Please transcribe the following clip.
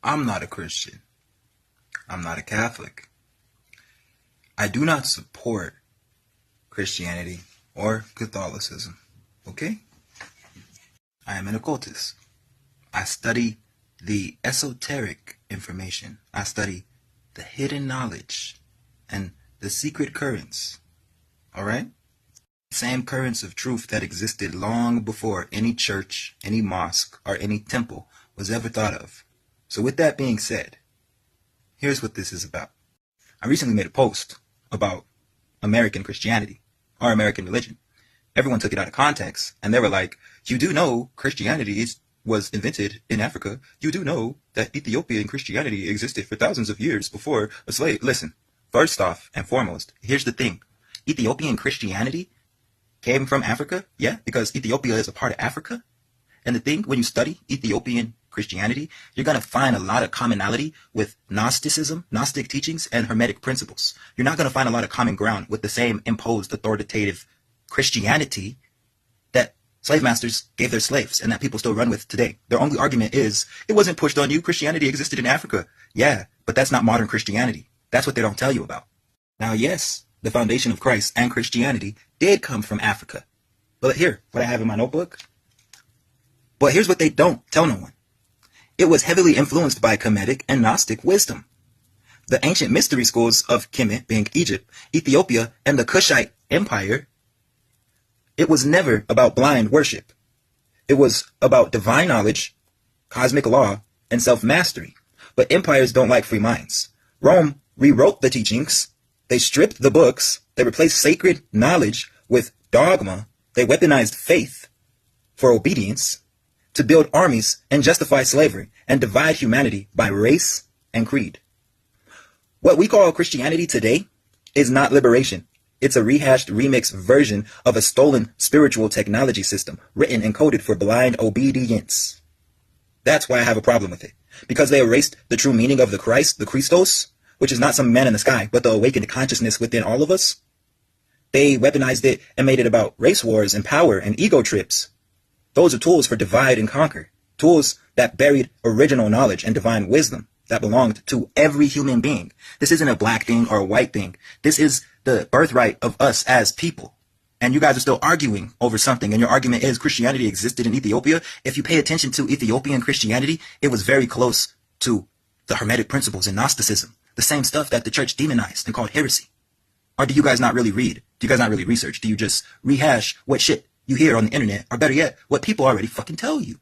I'm not a Christian. I'm not a Catholic. I do not support Christianity or Catholicism. Okay? I am an occultist. I study the esoteric information. I study the hidden knowledge and the secret currents. Alright? Same currents of truth that existed long before any church, any mosque, or any temple was ever thought of. So with that being said, here's what this is about. I recently made a post about American Christianity, or American religion. Everyone took it out of context, and they were like, you do know Christianity was invented in Africa. You do know that Ethiopian Christianity existed for thousands of years before a slave. Listen, first off and foremost, here's the thing. Ethiopian Christianity came from Africa, yeah, because Ethiopia is a part of Africa. And the thing, when you study Ethiopian Christianity, you're going to find a lot of commonality with Gnosticism, Gnostic teachings, and hermetic principles. You're not going to find a lot of common ground with the same imposed authoritative Christianity that slave masters gave their slaves and that people still run with today. Their only argument is, it wasn't pushed on you. Christianity existed in Africa. Yeah, but that's not modern Christianity. That's what they don't tell you about. Now, yes, the foundation of Christ and Christianity did come from Africa. But here, what I have in my notebook. But here's what they don't tell no one. It was heavily influenced by Kemetic and Gnostic wisdom. The ancient mystery schools of Kemet, being Egypt, Ethiopia, and the Kushite Empire, it was never about blind worship. It was about divine knowledge, cosmic law, and self-mastery. But empires don't like free minds. Rome rewrote the teachings. They stripped the books. They replaced sacred knowledge with dogma. They weaponized faith for obedience to build armies and justify slavery and divide humanity by race and creed. What we call Christianity today is not liberation. It's a rehashed remix version of a stolen spiritual technology system written and coded for blind obedience. That's why I have a problem with it. Because they erased the true meaning of the Christ, the Christos, which is not some man in the sky, but the awakened consciousness within all of us. They weaponized it and made it about race wars and power and ego trips. Those are tools for divide and conquer. Tools that buried original knowledge and divine wisdom that belonged to every human being. This isn't a black thing or a white thing. This is the birthright of us as people. And you guys are still arguing over something. And your argument is Christianity existed in Ethiopia. If you pay attention to Ethiopian Christianity, it was very close to the hermetic principles in Gnosticism. The same stuff that the church demonized and called heresy. Or do you guys not really read? Do you guys not really research? Do you just rehash what shit you hear on the internet? Or better yet, what people already fucking tell you?